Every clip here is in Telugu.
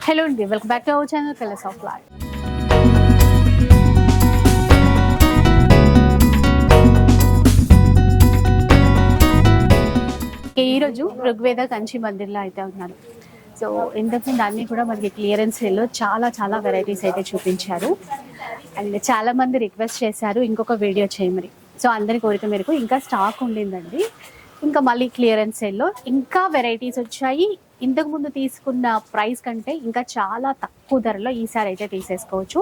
హలో అండి, welcome back to our channel colours of life. ఈరోజు ఋగ్వేద కంచి మందిర్లో అయితే ఉన్నాను. సో ఇంతకుముందు అన్నీ కూడా మనకి క్లియరెన్స్ సేల్లో చాలా వెరైటీస్ అయితే చూపించారు. అండ్ చాలా మంది రిక్వెస్ట్ చేశారు ఇంకొక వీడియో చేయమని. సో అందరి కోరిక మేరకు ఇంకా స్టాక్ ఉండిందండి. ఇంకా మళ్ళీ క్లియరెన్స్ సేల్లో ఇంకా వెరైటీస్ వచ్చాయి. ఇంతకు ముందు తీసుకున్న ప్రైస్ కంటే ఇంకా చాలా తక్కువ ధరలో ఈసారి అయితే తీసేసుకోవచ్చు.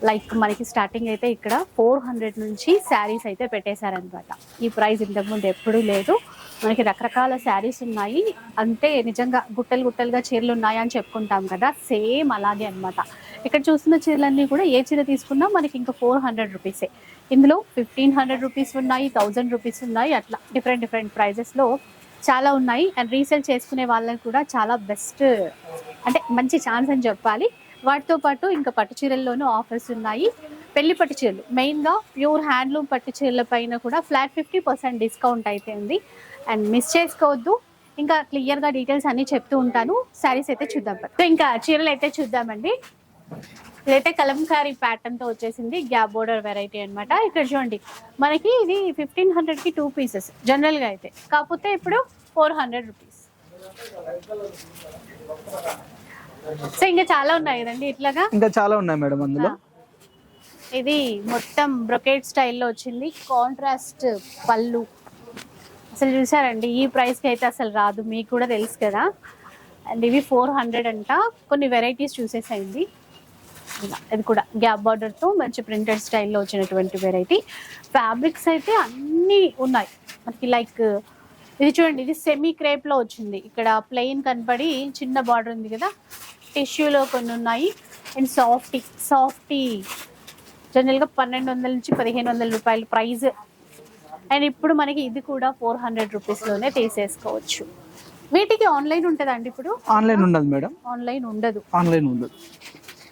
లైక్ మనకి స్టార్టింగ్ అయితే ఇక్కడ 400 నుంచి శారీస్ అయితే పెట్టేశారనమాట. ఈ ప్రైస్ ఇంతకుముందు ఎప్పుడూ లేదు. మనకి రకరకాల శారీస్ ఉన్నాయి. అంటే నిజంగా గుట్టలుగా చీరలు ఉన్నాయా అని చెప్పుకుంటాం కదా, సేమ్ అలాగే అనమాట. ఇక్కడ చూస్తున్న చీరలన్నీ కూడా ఏ చీర తీసుకున్నా మనకి ఇంకా 400 రూపీసే. ఇందులో 1500 రూపీస్ ఉన్నాయి, 1000 రూపీస్ ఉన్నాయి. అట్లా డిఫరెంట్ ప్రైజెస్లో చాలా ఉన్నాయి. అండ్ రీసేల్ చేసుకునే వాళ్ళకి కూడా చాలా బెస్ట్, అంటే మంచి ఛాన్స్ అని చెప్పాలి. వాటితో పాటు ఇంకా పట్టు చీరల్లోనూ ఆఫర్స్ ఉన్నాయి. పెళ్లి పట్టు చీరలు, మెయిన్గా ప్యూర్ హ్యాండ్లూమ్ పట్టు చీరల పైన కూడా ఫ్లాట్ 50% డిస్కౌంట్ అయితే ఉంది. అండ్ మిస్ చేసుకోవద్దు. ఇంకా క్లియర్గా డీటెయిల్స్ అన్నీ చెప్తూ ఉంటాను. శారీస్ అయితే చూద్దాం. సో ఇంకా చీరలు అయితే చూద్దామండి. ఇదైతే కలంకారీ ప్యాటర్న్తో వచ్చేసింది, గ్యాప్ బోర్డర్ వెరైటీ అనమాట. ఇక్కడ చూడండి, మనకి ఇది 1500కి 2 పీసెస్ జనరల్గా అయితే, కాకపోతే ఇప్పుడు 400 రూపీస్. సో ఇంకా చాలా ఉన్నాయి కదండి ఇట్లాగా, ఇంకా చాలా ఉన్నాయి మేడం అందులో. ఇది మొత్తం బ్రొకేట్ స్టైల్లో వచ్చింది, కాంట్రాస్ట్ పళ్ళు. అసలు చూసారండి, ఈ ప్రైస్కి అయితే అసలు రాదు, మీకు కూడా తెలుసు కదా. అండ్ ఇవి 400 అంట. కొన్ని వెరైటీస్ చూసేసాయింది. ఇది కూడా గ్యాప్ బార్డర్తో మంచి ప్రింటెడ్ స్టైల్లో వచ్చినటువంటి వెరైటీ. ఫ్యాబ్రిక్స్ అయితే అన్నీ ఉన్నాయి మనకి. లైక్ ఇది చూడండి, ఇది సెమీ క్రేప్లో వచ్చింది. ఇక్కడ ప్లెయిన్ కనపడి చిన్న బార్డర్ ఉంది కదా, టిష్యూలో కొన్ని ఉన్నాయి. అండ్ సాఫ్టీ జనరల్గా 1200 నుంచి 1500 రూపాయలు ప్రైజ్. అండ్ ఇప్పుడు మనకి ఇది కూడా 400 రూపీస్లోనే తీసేసుకోవచ్చు. వీటికి ఆన్లైన్ ఉంటుందండి ఇప్పుడు? ఆన్లైన్ ఉండదు మేడం, ఆన్లైన్ ఉండదు.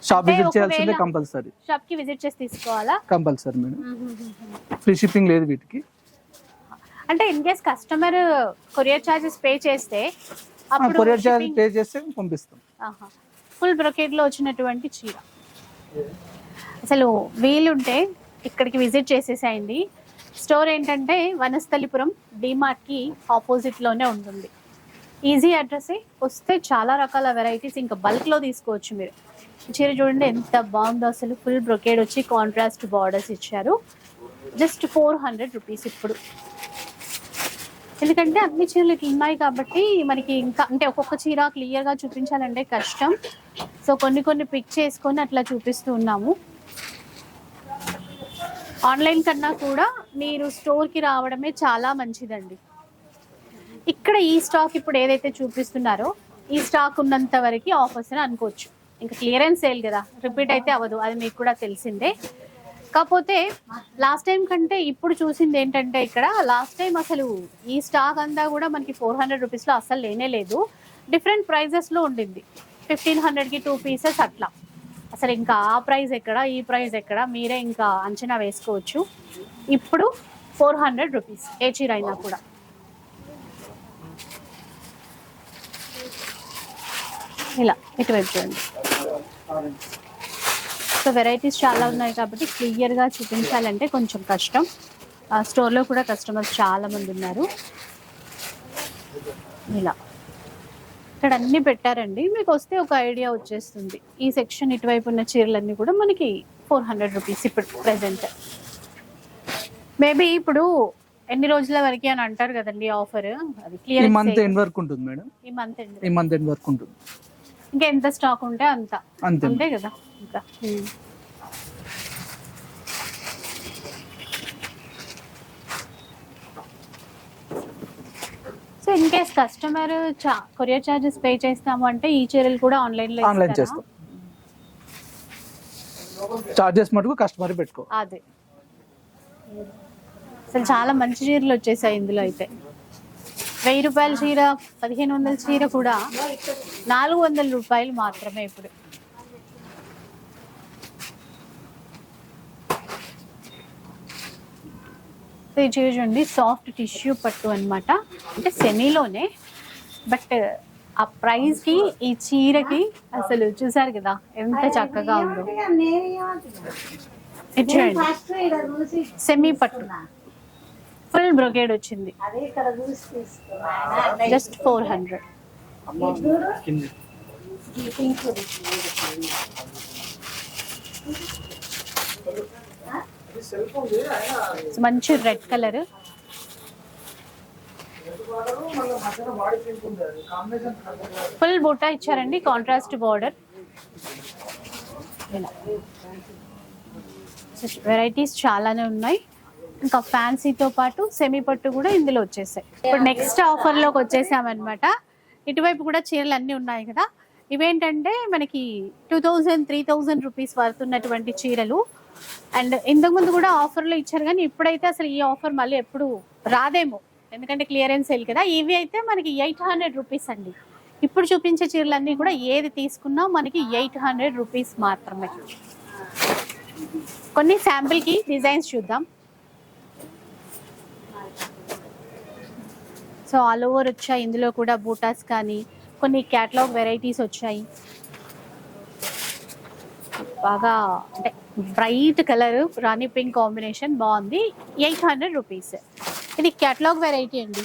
షాప్ విజిట్ చేయాల్సిందే కంపల్సరీ. షాప్ కి విజిట్ చేసి తీసుకోవాలా? Compulsory madam. ఫ్రీ షిప్పింగ్ లేదు వీటికి. అంటే in case customer courier charges pay చేస్తే అప్పుడు కొరియర్ చార్జ్ పే చేస్తే పంపిస్తాం. ఫుల్ బ్రొకేట్ లో వచ్చినటువంటి చీర. అసలు వీలుంటే ఇక్కడికి విజిట్ చేసేసేయండి. స్టోర్ ఏంటంటే వనస్థలిపురం డిమార్ట్ కి ఆపోజిట్ లోనే ఉంటుంది. Easy address. వస్తే చాలా రకాల వెరైటీస్ ఇంకా బల్క్ లో తీసుకోవచ్చు మీరు. చీర చూడండి ఎంత బాగుందో అసలు. ఫుల్ బ్రొకేడ్ వచ్చి కాంట్రాస్ట్ బార్డర్స్ ఇచ్చారు. జస్ట్ 400 రూపీస్ ఇప్పుడు. ఎందుకంటే అన్ని చీరలు ఇట్లా ఉన్నాయి కాబట్టి మనకి ఇంకా అంటే ఒక్కొక్క చీర క్లియర్గా చూపించాలంటే కష్టం. సో కొన్ని పిక్ చేసుకొని అట్లా చూపిస్తూ ఉన్నాము. ఆన్లైన్ కన్నా కూడా మీరు స్టోర్కి రావడమే చాలా మంచిదండి. ఇక్కడ ఈ స్టాక్ ఇప్పుడు ఏదైతే చూపిస్తున్నారో ఈ స్టాక్ ఉన్నంత వరకు ఆఫర్స్ అని అనుకోవచ్చు. ఇంకా క్లియరెన్స్ సేల్ కదా, రిపీట్ అయితే అవ్వదు, అది మీకు కూడా తెలిసిందే. కాకపోతే లాస్ట్ టైం కంటే ఇప్పుడు చూసింది ఏంటంటే, ఇక్కడ లాస్ట్ టైం అసలు ఈ స్టాక్ అంతా కూడా మనకి 400 రూపీస్లో అసలు లేనే లేదు. డిఫరెంట్ ప్రైజెస్లో ఉండింది. 1500కి 2 పీసెస్ అట్లా. అసలు ఇంకా ఆ ప్రైస్ ఎక్కడ, ఈ ప్రైస్ ఎక్కడ, మీరే ఇంకా అంచనా వేసుకోవచ్చు. ఇప్పుడు 400 రూపీస్ ఏ చీర అయినా కూడా. ఇలా ఇటువైపు చూడండి. సో వెరైటీస్ చాలా ఉన్నాయి కాబట్టి క్లియర్గా చూపించాలంటే కొంచెం కష్టం. స్టోర్లో కూడా కస్టమర్స్ చాలా మంది ఉన్నారు. ఇలా ఇక్కడ అన్నీ పెట్టారండి, మీకు వస్తే ఒక ఐడియా వచ్చేస్తుంది. ఈ సెక్షన్ ఇటువైపు ఉన్న చీరలన్నీ కూడా మనకి 400 రూపీస్ ఇప్పుడు ప్రెసెంట్. మేబీ ఇప్పుడు ఎన్ని రోజుల వరకు అని అంటారు కదండి ఆఫర్, అది క్లియర్. ఈ మంత్ ఎండ్ వరకు ఉంటుంది మేడం. ఈ మంత్ ఎండ్ వరకు ఉంటుంది. ఇంకా ఎంత స్టాక్ ఉంటే అంతే కదా. ఇంకా so in case customer courier charges pay చేస్తాము అంటే ఈ చీరలు కూడా ఆన్లైన్ చేస్తాం. చార్జెస్ మటుకు కస్టమర్ పెట్టుకో. అదే అసలు చాలా మంచి చీరలు వచ్చేసాయి ఇందులో. అయితే 1000 రూపాయల చీర, 1500 చీర కూడా 400 రూపాయలు మాత్రమే ఇప్పుడు. ఈ చీర చూడండి, సాఫ్ట్ టిష్యూ పట్టు అనమాట. అంటే సెమీలోనే, బట్ ఆ ప్రైస్ కి ఈ చీరకి అసలు చూసారు కదా ఎంత చక్కగా ఉందో. ఇది చూడండి, సెమీ పట్టు ఫుల్ బ్రొకేడ్ వచ్చింది, జస్ట్ 400. మంచి రెడ్ కలర్, ఫుల్ బూటా ఇచ్చారండి, కాంట్రాస్ట్ బార్డర్. వెరైటీస్ చాలానే ఉన్నాయి. ఇంకా ఫ్యాన్సీతో పాటు సెమీ పట్టు కూడా ఇందులో వచ్చేసాయి. ఇప్పుడు నెక్స్ట్ ఆఫర్లోకి వచ్చేసామన్నమాట. ఇటువైపు కూడా చీరలు అన్నీ ఉన్నాయి కదా. ఇవేంటంటే మనకి 2000, 3000 రూపీస్ వర్త్ ఉన్నటువంటి చీరలు. అండ్ ఇంతకుముందు కూడా ఆఫర్లో ఇచ్చారు, కానీ ఇప్పుడైతే అసలు ఈ ఆఫర్ మళ్ళీ ఎప్పుడు రాదేమో, ఎందుకంటే క్లియరెన్స్ సేల్ కదా. ఇవి అయితే మనకి 800 రూపీస్ అండి. ఇప్పుడు చూపించే చీరలన్నీ కూడా ఏది తీసుకున్నా మనకి 800 రూపీస్ మాత్రమే. కొన్ని శాంపిల్కి డిజైన్స్ చూద్దాం. సో ఆల్ ఓవర్ వచ్చాయి, ఇందులో కూడా బూటాస్ కానీ కొన్ని క్యాటలాగ్ వెరైటీస్ వచ్చాయి. బాగా అంటే బ్రైట్ కలర్ రాణి పింక్ కాంబినేషన్ బాగుంది. 800 రూపీస్. ఇది క్యాటలాగ్ వెరైటీ అండి,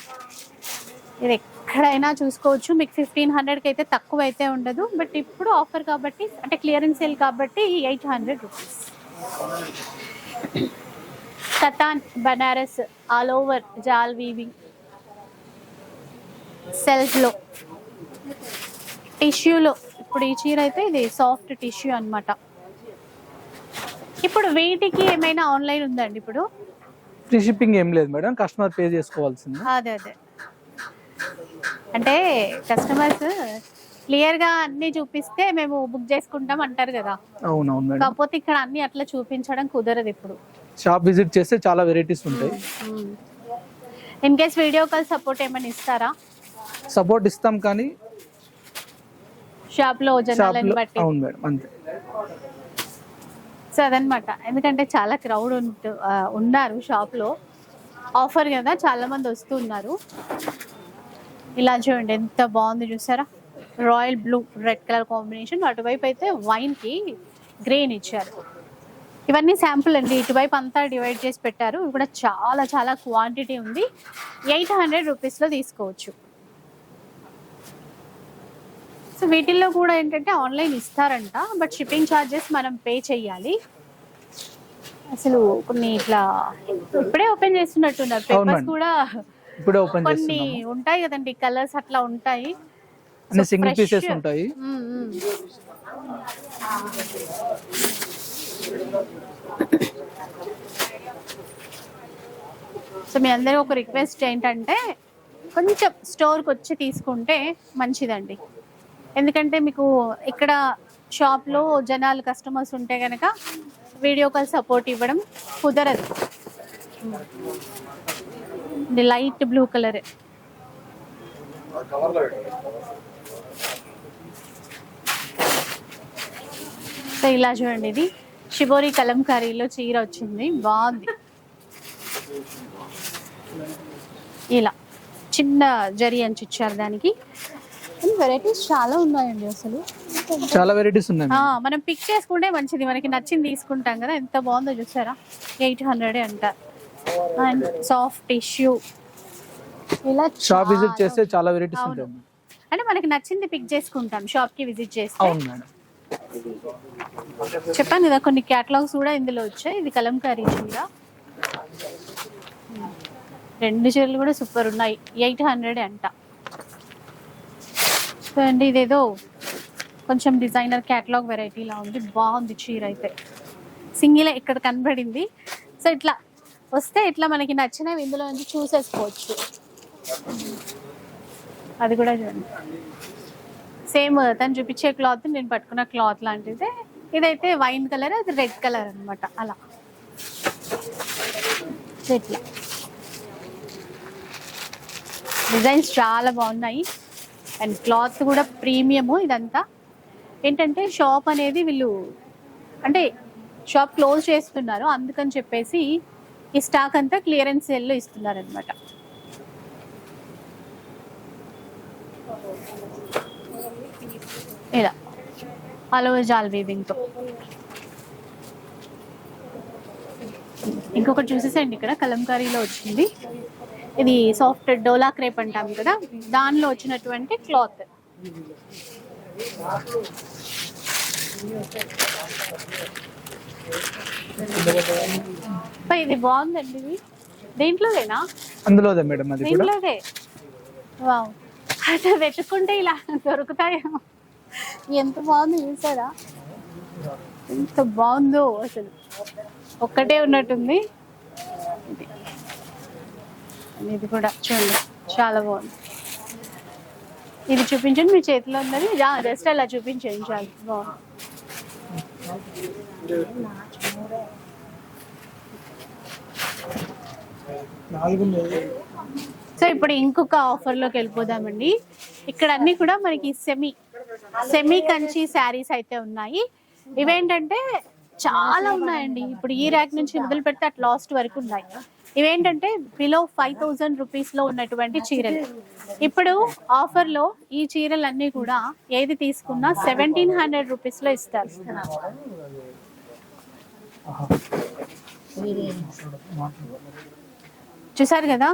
ఇది ఎక్కడైనా చూసుకోవచ్చు. మీకు 1500కి అయితే తక్కువ అయితే ఉండదు, బట్ ఇప్పుడు ఆఫర్ కాబట్టి అంటే క్లియరెన్స్ సేల్ కాబట్టి 800 rupees. Katan Banaras all over jaal weaving, సెల్ఫ్లో టిష్యూలో. ఇప్పుడు ఈ చీర అయితే ఇది సాఫ్ట్ టిష్యూ అన్నమాట. ఇప్పుడు వీటికి ఏమైనా ఆన్లైన్ ఉందండి? ఇప్పుడు ఫ్రీ షిప్పింగ్ ఏం లేదు మేడం, కస్టమర్ పే చేసుకోవాల్సింది. అదే అంటే కస్టమర్స్ క్లియర్ గా అన్ని చూపిస్తే మేము బుక్ చేసుకుంటాం అంటారు కదా. అవునవును మేడం, కాకపోతే ఇక్కడ అన్ని అట్లా చూపించడం కుదరదు. ఇప్పుడు షాప్ విజిట్ చేస్తే చాలా వెరైటీస్ ఉంటాయి. In case video call support ఏమైనా ఇస్తారా? సపోర్ట్ ఇస్తాం, కానీ షాప్ లో జనాలను బట్టి. అవును మేడం, అంతే. సో అదనమాట, ఎందుకంటే చాలా క్రౌడ్ ఉన్నారు షాప్ లో. ఆఫర్ కదా, చాలా మంది వస్తున్నారు. ఇలా చూడండి ఎంత బాగుంది చూసారా, royal blue red colour combination. అటువైపు అయితే వైన్ కి గ్రీన్ ఇచ్చారు. ఇవన్నీ శాంపుల్ అండి, ఇటువైపు అంతా డివైడ్ చేసి పెట్టారు. ఇవి కూడా చాలా చాలా క్వాంటిటీ ఉంది. 800 రూపీస్లో తీసుకోవచ్చు. సో వీటిల్లో కూడా ఏంటంటే ఆన్లైన్ ఇస్తారంట, బట్ షిప్పింగ్ ఛార్జెస్ మనం పే చేయాలి. అసలు కొన్ని ఇట్లా ఇప్పుడే ఓపెన్ చేస్తున్నట్టున్నారు. పేపర్స్ కూడా ఇప్పుడే ఓపెన్ కొన్ని ఉంటాయి కదండి, కలర్స్ అట్లా ఉంటాయి. సింగిల్ పీసెస్ ఉంటాయి. సో మీ అందరూ ఒక రిక్వెస్ట్ ఏంటంటే కొంచెం స్టోర్కి వచ్చి తీసుకుంటే మంచిదండి. ఎందుకంటే మీకు ఇక్కడ షాప్లో జనాలు కస్టమర్స్ ఉంటే కనుక వీడియో కాల్ సపోర్ట్ ఇవ్వడం కుదరదు. ఇది లైట్ బ్లూ కలర్. సో ఇలా చూడండి, ఇది షిబోరి కలంకారీలో చీర వచ్చింది, బాగుంది. ఇలా చిన్న జరి అంచు ఇచ్చారు దానికి. వెరైటీస్ చాలా ఉన్నాయండి, అసలు చాలా వెరైటీస్ ఉన్నాయి. మనం పిక్ చేసుకుంటే మంచిది, మనకి నచ్చింది తీసుకుంటాం కదా. ఎంత బాగుందో చూసారా, 800 అంట. And soft tissue. ఇలా షాప్ విజిట్ చేస్తే చాలా వెరైటీస్ ఉంటాయి. అంటే మనకి నచ్చింది పిక్ చేసుకుంటాం షాప్ కి విజిట్ చేస్తే. అవును మేడం, చెప్పాను కదా కొన్ని క్యాటలాగ్స్ కూడా ఇందులో వచ్చాయి. ఇది కలంకారీ చీర, 2 చీరలు కూడా సూపర్ ఉన్నాయి. 800 అంట. చూడండి, ఇదేదో కొంచెం డిజైనర్ క్యాటలాగ్ వెరైటీలా ఉంది, బాగుంది చీర అయితే. సింగిల్ ఇక్కడ కనబడింది. సో ఇట్లా వస్తే ఇట్లా మనకి నచ్చినవి ఇందులో నుంచి చూసేసుకోవచ్చు. అది కూడా చూడండి, సేమ్ తను చూపించే క్లాత్ నేను పట్టుకున్న క్లాత్ లాంటిదే. ఇదైతే వైన్ కలర్, అది రెడ్ కలర్ అనమాట. అలా ఇట్లా డిజైన్స్ చాలా బాగున్నాయి. అండ్ క్లాత్ కూడా ప్రీమియము. ఇదంతా ఏంటంటే షాప్ అనేది వీళ్ళు అంటే షాప్ క్లోజ్ చేస్తున్నారు, అందుకని చెప్పేసి ఈ స్టాక్ అంతా క్లియరెన్స్ సేల్లో ఇస్తున్నారు అనమాట. ఇలా ఆల్ ఓవర్ జాల్ వీవింగ్తో. ఇంకొకటి చూసేసండి, ఇక్కడ కలంకారీలో వచ్చింది. ఇది సాఫ్ట్ డోలా క్రేప్ అంటాం కదా, దానిలో వచ్చినటువంటి క్లాత్. ఇది బాగుందండి. ఇది దేంట్లోదేనా? అందులోదే మేడం, అది కూడా దీంట్లోదే. వావ్, అట్లా వెతుక్కుంటే ఇలా దొరుకుతాయేమో. ఎంత బాగుంది చూసారా, ఎంత బాగుందో అసలు. ఒక్కటే ఉన్నట్టుంది. ఇది కూడా చూడండి, చాలా బాగుంది. ఇది చూపించండి, మీ చేతిలో ఉన్నది జస్ట్ అలా చూపించండి చాలు. బాగుంది. సో ఇప్పుడు ఇంకొక ఆఫర్లోకి వెళ్ళిపోదామండి. ఇక్కడ అన్ని కూడా మనకి సెమీ కంచి శారీస్ అయితే ఉన్నాయి. ఇవేంటంటే చాలా ఉన్నాయండి. ఇప్పుడు ఈ ర్యాక్ నుంచి మొదలు పెడితే అట్ లాస్ట్ వరకు ఉన్నాయి. ఇవేంటంటే బిలో 5000 రూపీస్లో ఉన్నటువంటి చీరలు. ఇప్పుడు ఆఫర్లో ఈ చీరలన్నీ కూడా ఏది తీసుకున్నా 1700 రూపీస్లో ఇస్తారు. చూసారు కదా,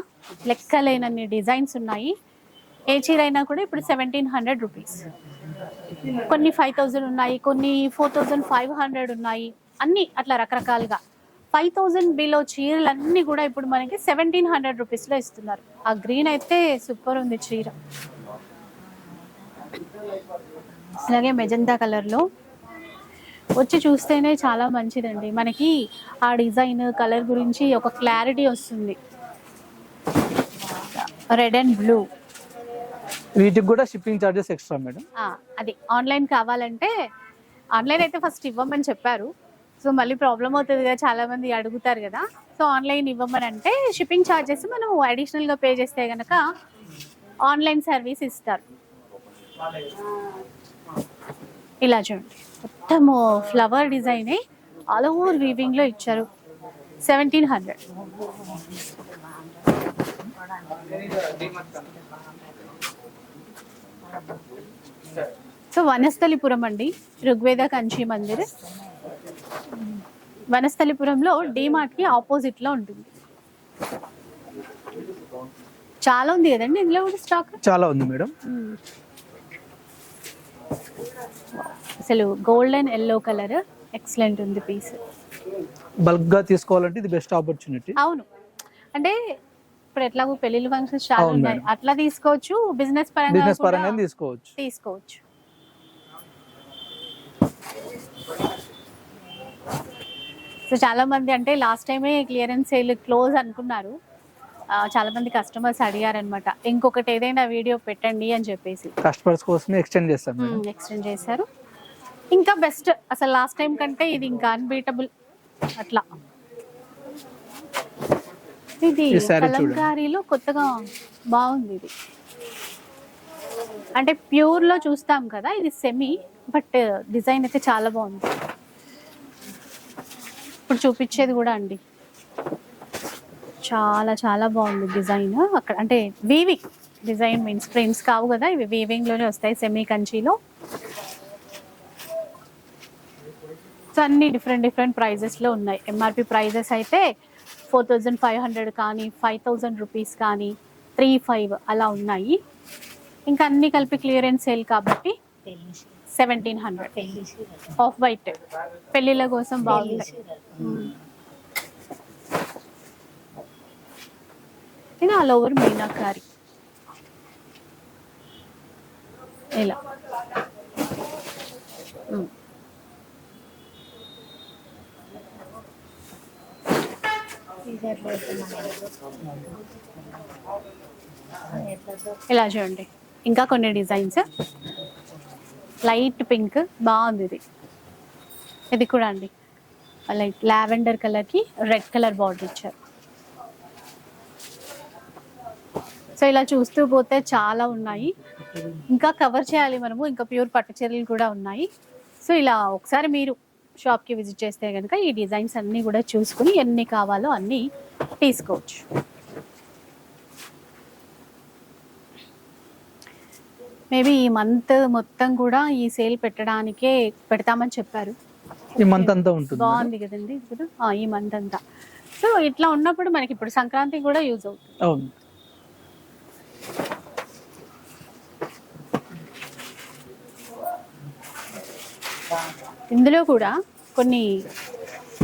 లెక్కలేనన్ని డిజైన్స్ ఉన్నాయి. ఏ చీర అయినా కూడా ఇప్పుడు 1700 రూపీస్. కొన్ని 5000 ఉన్నాయి, కొన్ని 4500 ఉన్నాయి, అన్ని అట్లా రకరకాలుగా. 5000 బిలో చీరలు అన్ని కూడా ఇప్పుడు మనకి 1700 రూపీస్లో ఇస్తున్నారు. ఆ గ్రీన్ అయితే సూపర్ ఉంది చీర. అలాగే మెజంతా కలర్లో వచ్చి చూస్తేనే చాలా మంచిదండి. మనకి ఆ డిజైన్ కలర్ గురించి ఒక క్లారిటీ వస్తుంది. Red and blue. వీటికి కూడా షిప్పింగ్ చార్జెస్ ఎక్స్ట్రా మేడం. అది ఆన్లైన్ కావాలంటే, ఆన్లైన్ అయితే ఫస్ట్ ఇవ్వమని చెప్పారు. సో మళ్ళీ ప్రాబ్లం అవుతుంది కదా, చాలా మంది అడుగుతారు కదా. సో ఆన్లైన్ ఇవ్వమని అంటే షిప్పింగ్ ఛార్జెస్ మనం అడిషనల్గా పే చేస్తే కనుక ఆన్లైన్ సర్వీస్ ఇస్తారు. ఇలా చూడండి, మొత్తము ఫ్లవర్ డిజైన్ ఆల్ ఓవర్ వీవింగ్లో ఇచ్చారు. 1700. సో వనస్థలిపురం అండి, ఋగ్వేద కంచి మందిర్. వనస్థలిపురంలో డీమార్ట్ కి ఆపోజిట్ లో ఉంటుంది. చాలా ఉంది కదండి ఇందులో కూడా స్టాక్. చాలా ఉంది మేడం. అసలు గోల్డెన్ ఎల్లో కలర్ ఎక్సలెంట్ ఉంది పీస్. బల్క్ గా తీసుకోవాలంటే ఇది బెస్ట్ ఆపర్చునిటీ. అవును, అంటే ఇప్పుడు ఎట్లాగో పెళ్లిళ్ళు ఫంక్షన్స్ చాలా ఉన్నాయి, అట్లా తీసుకోవచ్చు. బిజినెస్ పరంగా తీసుకోవచ్చు. సో చాలా మంది అంటే లాస్ట్ టైమే క్లియరెన్స్ సేల్ క్లోజ్ అనుకున్నారు. చాలా మంది కస్టమర్స్ అడిగారనమాట, ఇంకొకటి ఏదైనా వీడియో పెట్టండి అని చెప్పేసి. కస్టమర్స్ కోసమే ఎక్స్టెండ్ చేశారు. ఇంకా బెస్ట్, అసలు లాస్ట్ టైం కంటే ఇది ఇంకా అన్బీటబుల్ అట్లా. ఇది కలంకారీలో కొత్తగా బాగుంది. ఇది అంటే ప్యూర్ లో చూస్తాం కదా, ఇది సెమీ, బట్ డిజైన్ అయితే చాలా బాగుంది. ఇప్పుడు చూపించేది కూడా అండి చాలా చాలా బాగుంది డిజైన్. అక్కడ అంటే వీవింగ్ డిజైన్ మీన్స్ ప్రింట్స్ కావు కదా, ఇవి వీవింగ్ లోనే వస్తాయి సెమీ కంచిలో. సో అన్ని డిఫరెంట్ ప్రైజెస్ లో ఉన్నాయి. ఎంఆర్పి ప్రైజెస్ అయితే 4500 కానీ 5000 రూపీస్ కానీ 35 అలా ఉన్నాయి. ఇంకా అన్ని కలిపి క్లియరెన్స్ సేల్ కాబట్టి 1700. ఆఫ్ వైట్ పెళ్లిళ్ళ కోసం బాగుంటాయి. ఇది ఆల్ ఓవర్ మీనాకారి ఇలా. ఇలా చూడండి, ఇంకా కొన్ని డిజైన్స్. లైట్ పింక్ బాగుంది. ఇది కూడా అండి లైట్ లావెండర్ కలర్ కి రెడ్ కలర్ బార్డర్ ఇచ్చారు. సో ఇలా చూస్తూ పోతే చాలా ఉన్నాయి, ఇంకా కవర్ చేయాలి మనము. ఇంకా ప్యూర్ పట్టు చీరలు కూడా ఉన్నాయి. సో ఇలా ఒకసారి మీరు షాప్కి విజిట్ చేస్తే కనుక ఈ డిజైన్స్ అన్నీ కూడా చూసుకుని ఎన్ని కావాలో అన్నీ తీసుకోవచ్చు. మేబీ ఈ మంత్ మొత్తం కూడా ఈ సేల్ పెట్టడానికే పెడతామని చెప్పారు. ఈ మంత్ అంతా ఉంటుంది. బాగుంది కదండి ఇప్పుడు ఈ మంత్ అంతా. సో ఇట్లా ఉన్నప్పుడు మనకి ఇప్పుడు సంక్రాంతి కూడా యూజ్ అవుతుంది. అవును. ఇందులో కూడా కొన్ని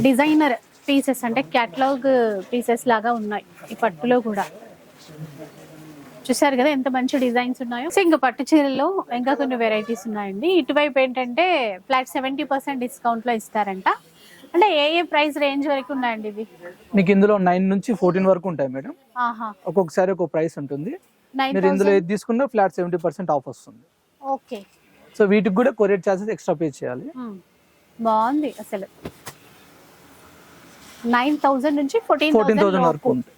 డిజైనర్ పీసెస్ అంటే క్యాటలాగ్ పీసెస్ లాగా ఉన్నాయి ఈ పట్టులో కూడా. చూసారు కదా ఎంత మంచి డిజైన్స్ ఉన్నాయో. సో ఇంకా పట్టు చీరల్లో ఇంకా కొన్ని వెరైటీస్ ఉన్నాయండి. ఇటువైపు ఏంటంటే ఫ్లాట్ 70% డిస్కౌంట్ లో ఇస్తారంట. అంటే ఏ ప్రైస్ రేంజ్ వరకు ఉన్నాయండి ఇవి? మీకు ఇందులో 9 నుంచి 14 వరకు ఉంటాయి మేడం. ఆహా. ఒక్కొక్కసారి ఒక్కొక్క ప్రైస్ ఉంటుంది. 9,000. మీరు ఇందులో ఏది తీసుకున్నా ఫ్లాట్ 70% ఆఫ్ వస్తుంది. ఓకే. సో వీటికి కూడా కొరియర్ చార్జెస్ ఎక్స్ట్రా పే చేయాలి. బాగుంది అసలు. 9,000 నుంచి 14,000 వరకు ఉంటుంది.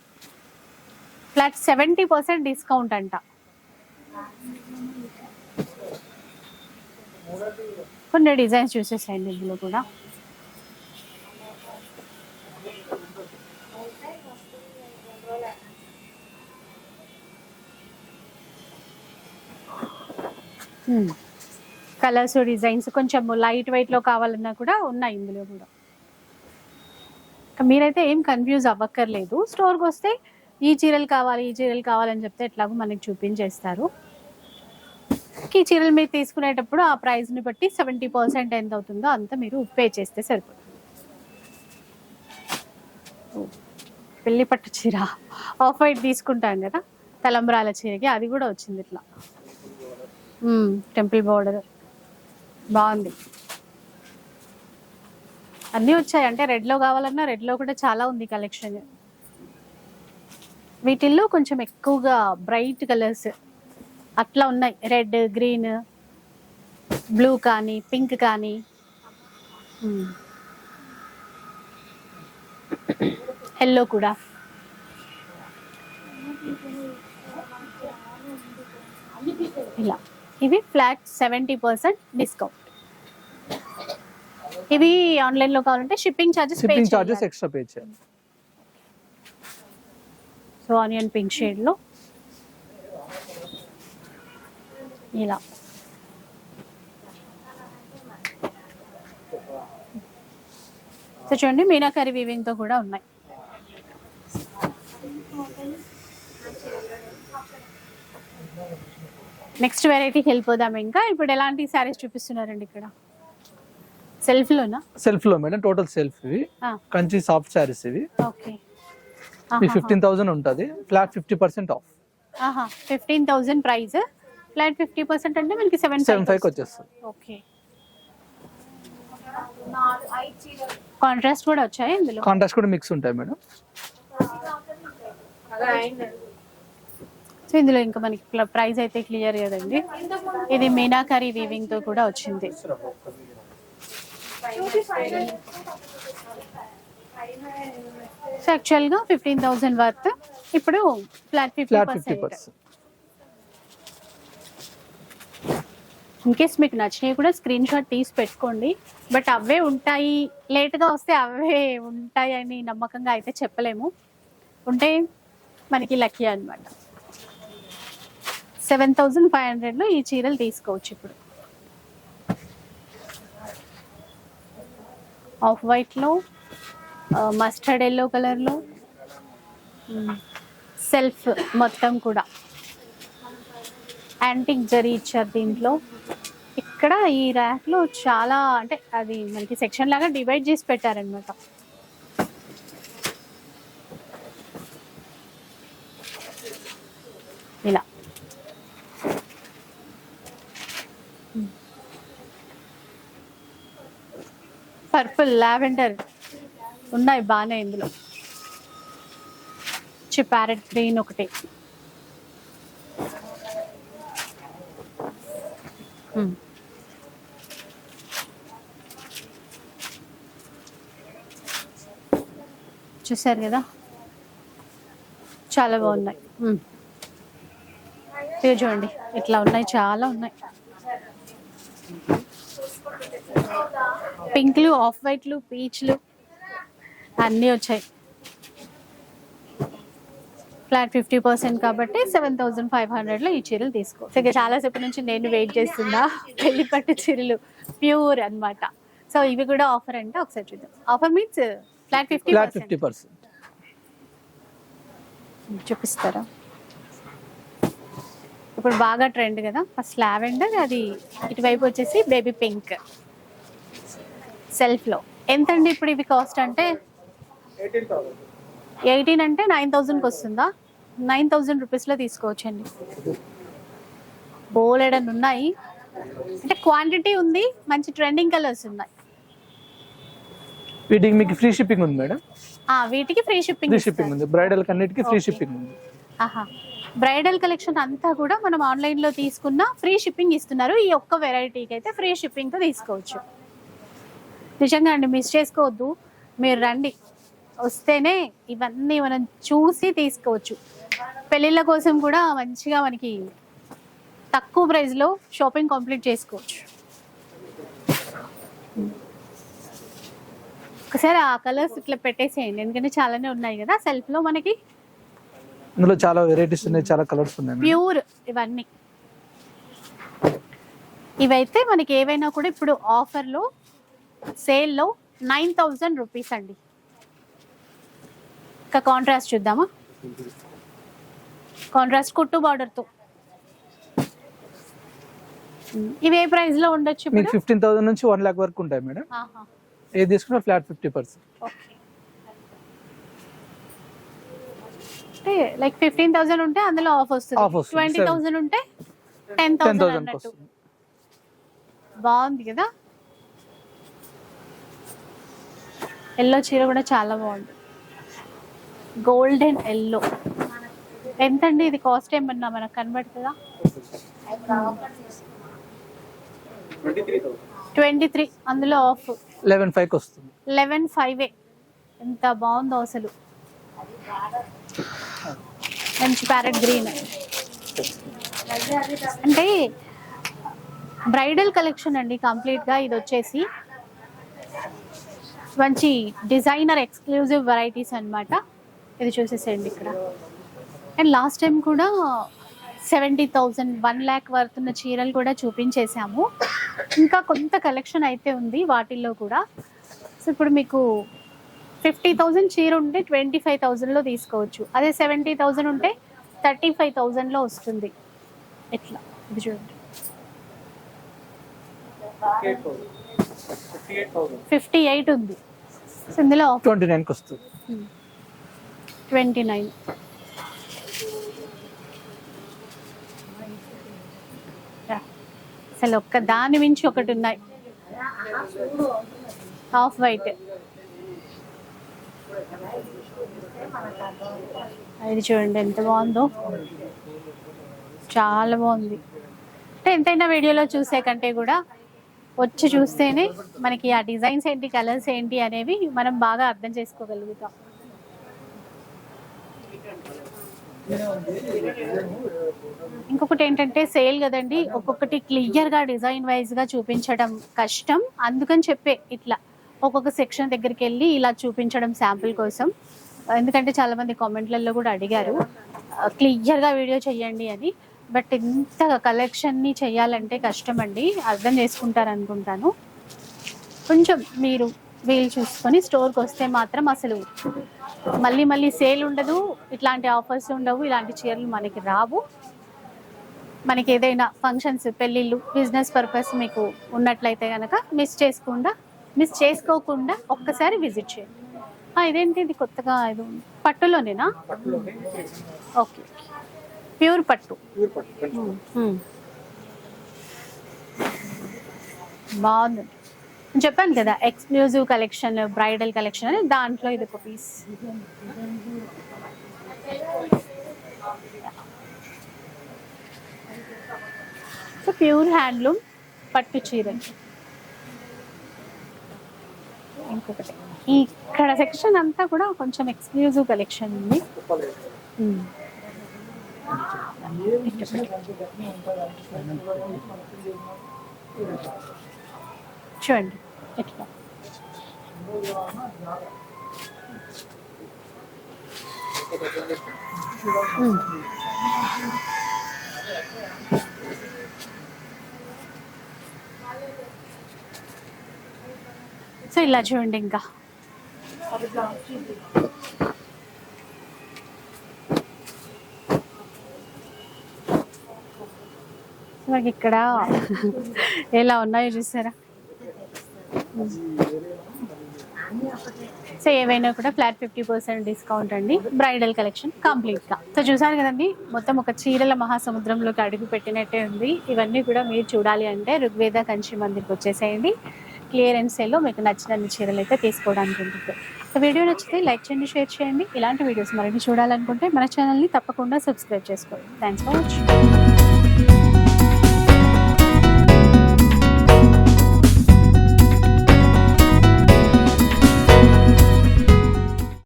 ఫ్లాట్ 70% డిస్కౌంట్ అంట. కొన్ని డిజైన్స్ చూసేసాయండి ఇందులో కూడా. కలర్స్ డిజైన్స్ కొంచెం లైట్ వెయిట్ లో కావాలన్నా కూడా ఉన్నాయి ఇందులో కూడా. మీరైతే ఏం కన్ఫ్యూజ్ అవ్వక్కర్లేదు. స్టోర్కి వస్తే ఈ చీరలు కావాలి ఈ చీరలు కావాలని చెప్తే ఎట్లాగో మనకి చూపించేస్తారు. ఈ చీరలు మీరు తీసుకునేటప్పుడు ఆ ప్రైస్ని బట్టి 70% ఎంత అవుతుందో అంత మీరు పే చేస్తే సరిపోతుంది. పెళ్లి పట్టు చీర ఆఫ్ వైట్ తీసుకుంటాం కదా తలంబ్రాల చీరకి, అది కూడా వచ్చింది ఇట్లా టెంపుల్ బోర్డర్. బాగుంది. అన్నీ వచ్చాయి. అంటే రెడ్లో కావాలన్నా రెడ్లో కూడా చాలా ఉంది కలెక్షన్. వీటిల్లో కొంచెం ఎక్కువగా బ్రైట్ కలర్స్ అట్లా ఉన్నాయి. రెడ్, గ్రీన్, బ్లూ కానీ పింక్ కానీ. ఎల్లో కూడా. ఇలా ఇవి ఫ్లాట్ 70% డిస్కౌంట్. ఇవి ఆన్లైన్ లో కావాలంటే షిప్పింగ్ చార్జెస్ ఎక్స్ట్రా పే చేయాలి. సో ఆనియన్ పింక్ షేడ్ లో ఇలా. సో చూడండి మీనాకరి వీవింగ్ తో కూడా ఉన్నాయి. నెక్స్ట్ వెరైటీకి వెళ్ళిపోదాం. ఇంకా ఇప్పుడు ఎలాంటి శారీస్ చూపిస్తున్నారండి ఇక్కడ? సెల్ఫ్ లోనా? సెల్ఫ్ లో మేడం, టోటల్ సెల్ఫ్. ఇవి కంచి సాఫ్ట్ శారీస్. ఇవి ఓకే. 15,000 ఉంటుంది. Flat 50% of. 15,000 ప్రైస్. ఫ్లాట్ 50% అంటే మనకి 75 వచ్చేస్తుంది. ఓకే. కాంట్రాస్ట్ కూడా వచ్చాయి ఇందులో. కాంట్రాస్ట్ కూడా మిక్స్ ఉంటాయి మేడం. సో ఇందులో ఇంకా మనకి ప్రైస్ అయితే క్లియర్ కదండి. ఇది మీనాకరి వీవింగ్ తో కూడా వచ్చింది. సో యాక్చువల్ గా 15,000 వర్త్, ఇప్పుడు ఫ్లాట్ 50%. ఇన్ కేస్ మీకు నచ్చినవి కూడా స్క్రీన్ షాట్ తీసి పెట్టుకోండి. బట్ అవే ఉంటాయి, లేట్గా వస్తే అవే ఉంటాయి అని నమ్మకంగా అయితే చెప్పలేము. ఉంటే మనకి లక్కీ అనమాట. 7,500లో ఈ చీరలు తీసుకోవచ్చు. ఇప్పుడు ఆఫ్ వైట్లో, మస్టర్డ్ ఎల్లో కలర్లో, సెల్ఫ్ మొత్తం కూడా యాంటిక్ జరీ ఇచ్చారు దీంట్లో. ఇక్కడ ఈ ర్యాక్లో చాలా, అంటే అది మనకి సెక్షన్ లాగా డివైడ్ చేసి పెట్టారనమాట. ఇలా పర్పుల్, లావెండర్ ఉన్నాయి బాగానే. ఇందులో ప్యారెట్ గ్రీన్ ఒకటి. చూసారు కదా చాలా బాగున్నాయి. ఇవి చూడండి ఇట్లా ఉన్నాయి, చాలా ఉన్నాయి. పింక్లు, ఆఫ్ వైట్లు, పీచ్లు అన్నీ వచ్చాయి. ఫ్లాట్ 50% కాబట్టి 7,500లో ఈ చీరలు తీసుకో. ఇక చాలా సేపు నుంచి నేను వెయిట్ చేస్తున్నా పెళ్లి పట్టు చీరలు ప్యూర్ అన్నమాట. సో ఇవి కూడా ఆఫర్ అంటే ఒకసారి చూద్దాం. ఆఫర్ మీన్స్ ఫ్లాట్ 50% చూపిస్తారా? ఇప్పుడు బాగా ట్రెండ్ కదా, ఫస్ట్ లావెండర్, అది ఇటువైపు వచ్చేసి బేబీ పింక్ సెల్ఫ్లో. ఎంతండి ఇప్పుడు ఇవి కాస్ట్ అంటే? 18 అంటే 9,000కి వస్తుందా? 9,000 రూపీస్లో తీసుకోవచ్చండి. బోలెడన్ ఉన్నాయి అంటే క్వాంటిటీ ఉంది, మంచి ట్రెండింగ్ కలర్స్ ఉన్నాయి. వీటికి మీకు ఫ్రీ షిప్పింగ్ ఉంది మేడం. వీటికి ఫ్రీ షిప్పింగ్ ఉంది. బ్రైడల్ కన్నిటికి ఫ్రీ షిప్పింగ్ ఉంది. ఆహా, బ్రైడల్ కలెక్షన్ అంతా కూడా మనం ఆన్లైన్లో తీసుకున్న ఫ్రీ షిప్పింగ్ ఇస్తున్నారు. ఈ ఒక్క వెరైటీకి అయితే ఫ్రీ షిప్పింగ్తో తీసుకోవచ్చు. నిజంగా అండి, మిస్ చేసుకోవద్దు. మీరు రండి, వస్తేనే ఇవన్నీ మనం చూసి తీసుకోవచ్చు. పెళ్ళిళ్ళ కోసం కూడా మంచిగా మనకి తక్కువ ప్రైస్లో షాపింగ్ కంప్లీట్ చేసుకోవచ్చు. ఒకసారి ఆ కలర్స్ ఇట్లా పెట్టేసేయండి, ఎందుకంటే చాలానే ఉన్నాయి కదా సెల్ఫ్లో మనకి. ఇందులో చాలా వెరైటీస్ ఉన్నాయి, చాలా కలర్స్ ఉన్నాయి. ప్యూర్ ఇవన్నీ. ఇవైతే మనకి ఏవైనా కూడా ఇప్పుడు ఆఫర్లో సేల్లో 9,000 రూపీస్ అండి. ఇంకా కాంట్రాస్ట్ చూద్దామా? కాంట్రాస్ట్ కుట్టు బార్డర్తో ఇవి ఏ ప్రైస్ లో ఉండొచ్చు? మీకు 15,000 నుంచి 1 lakh వరకు ఉంటాయి మేడం. ఏది తీసుకున్నా ఫ్లాట్ 50%. అంటే లైక్ 15,000 ఉంటే అందులో ఆఫ్ వస్తుంది. 20,000 ఉంటే 10,000 అన్నట్టు. బాగుంది కదా. ఎల్లో చీర కూడా చాలా బాగుంది, గోల్డెన్ ఎల్లో. ఎంతండి ఇది కాస్ట్? ఏమన్నా మనకు కనబడుతుందా? 23, అందులో ఆఫ్ 11,500 వస్తుంది. 11,500. ఎంత బాగుందో అసలు, మంచి ప్యారెట్ గ్రీన్. అంటే బ్రైడల్ కలెక్షన్ అండి కంప్లీట్గా. ఇది వచ్చేసి మంచి డిజైనర్ ఎక్స్క్లూజివ్ వెరైటీస్ అన్నమాట. ఇది చూసేసేయండి ఇక్కడ. అండ్ లాస్ట్ టైం కూడా 70,000, 1 lakh వర్త్ ఉన్న చీరలు కూడా చూపించేసాము. ఇంకా కొంత కలెక్షన్ అయితే ఉంది వాటిల్లో కూడా. సో ఇప్పుడు మీకు 50,000 చీర ఉంటే 25,000లో తీసుకోవచ్చు. అదే 70,000 ఉంటే 35,000లో వస్తుంది. ఎట్లా ఇది చూడండి. 58 ఉంది. సో ఇందులో 29కి వస్తుంది. 29. అసలు ఒక్క దాని మించి ఒకటి ఉన్నాయి. Half white. ఇది చూడండి ఎంత బాగుందో, చాలా బాగుంది. అంటే ఎంతైనా వీడియోలో చూసే కంటే కూడా వచ్చి చూస్తేనే మనకి ఆ డిజైన్స్ ఏంటి, కలర్స్ ఏంటి అనేవి మనం బాగా అర్థం చేసుకోగలుగుతాం. ఇంకొకటి ఏంటంటే సేల్ కదండి, ఒక్కొక్కటి క్లియర్గా డిజైన్ వైజ్గా చూపించడం కష్టం. అందుకని చెప్పే ఇట్లా ఒక్కొక్క సెక్షన్ దగ్గరికి వెళ్ళి ఇలా చూపించడం శాంపుల్ కోసం. ఎందుకంటే చాలామంది కామెంట్లలో కూడా అడిగారు క్లియర్గా వీడియో చేయండి అని. బట్ ఇంత కలెక్షన్ని చేయాలంటే కష్టం అండి, అర్థం చేసుకుంటారు అనుకుంటాను. కొంచెం మీరు వీలు చూసుకొని స్టోర్కి వస్తే మాత్రం అసలు మళ్ళీ మళ్ళీ సేల్ ఉండదు, ఇట్లాంటి ఆఫర్స్ ఉండవు, ఇలాంటి చీరలు మనకి రావు. మనకి ఏదైనా ఫంక్షన్స్, పెళ్ళిళ్ళు, బిజినెస్ పర్పస్ మీకు ఉన్నట్లయితే కనుక మిస్ చేసుకోకుండా ఒక్కసారి విజిట్ చేయండి. ఇదేంటి ఇది కొత్తగా ఇది పట్టులోనేనా? ఓకే, ప్యూర్ పట్టు. బాగుంది. చెప్పాను కదా ఎక్స్క్లూజివ్ కలెక్షన్, బ్రైడల్ కలెక్షన్ అని, దాంట్లో ఇది ఒక పీస్. సో ప్యూర్ హ్యాండ్లూమ్ పట్టు చీర. ఇంకొకటి ఇక్కడ సెక్షన్ అంతా కూడా కొంచెం ఎక్స్క్లూజివ్ కలెక్షన్ ఉంది. చూడండి ఎట్లా. సో ఇలా చూడండి. ఇంకా మనకి ఇక్కడ ఎలా ఉన్నాయో చూసారా. సో ఏవైనా కూడా ఫ్లాట్ 50% డిస్కౌంట్ అండి. బ్రైడల్ కలెక్షన్ కంప్లీట్గా. సో చూసారు కదండి, మొత్తం ఒక చీరల మహాసముద్రంలోకి అడుగు పెట్టినట్టే ఉంది. ఇవన్నీ కూడా మీరు చూడాలి అంటే ఋగ్వేద కంచి మందిర్కి వచ్చేసేయండి. క్లియరెన్స్ సేల్లో మీకు నచ్చిన చీరలు అయితే తీసుకోవడానికి ఉంటుంది. సో వీడియో నచ్చితే లైక్ చేయండి, షేర్ చేయండి. ఇలాంటి వీడియోస్ మరిన్ని చూడాలనుకుంటే మన ఛానల్ని తప్పకుండా సబ్స్క్రైబ్ చేసుకోండి. Thanks for watching.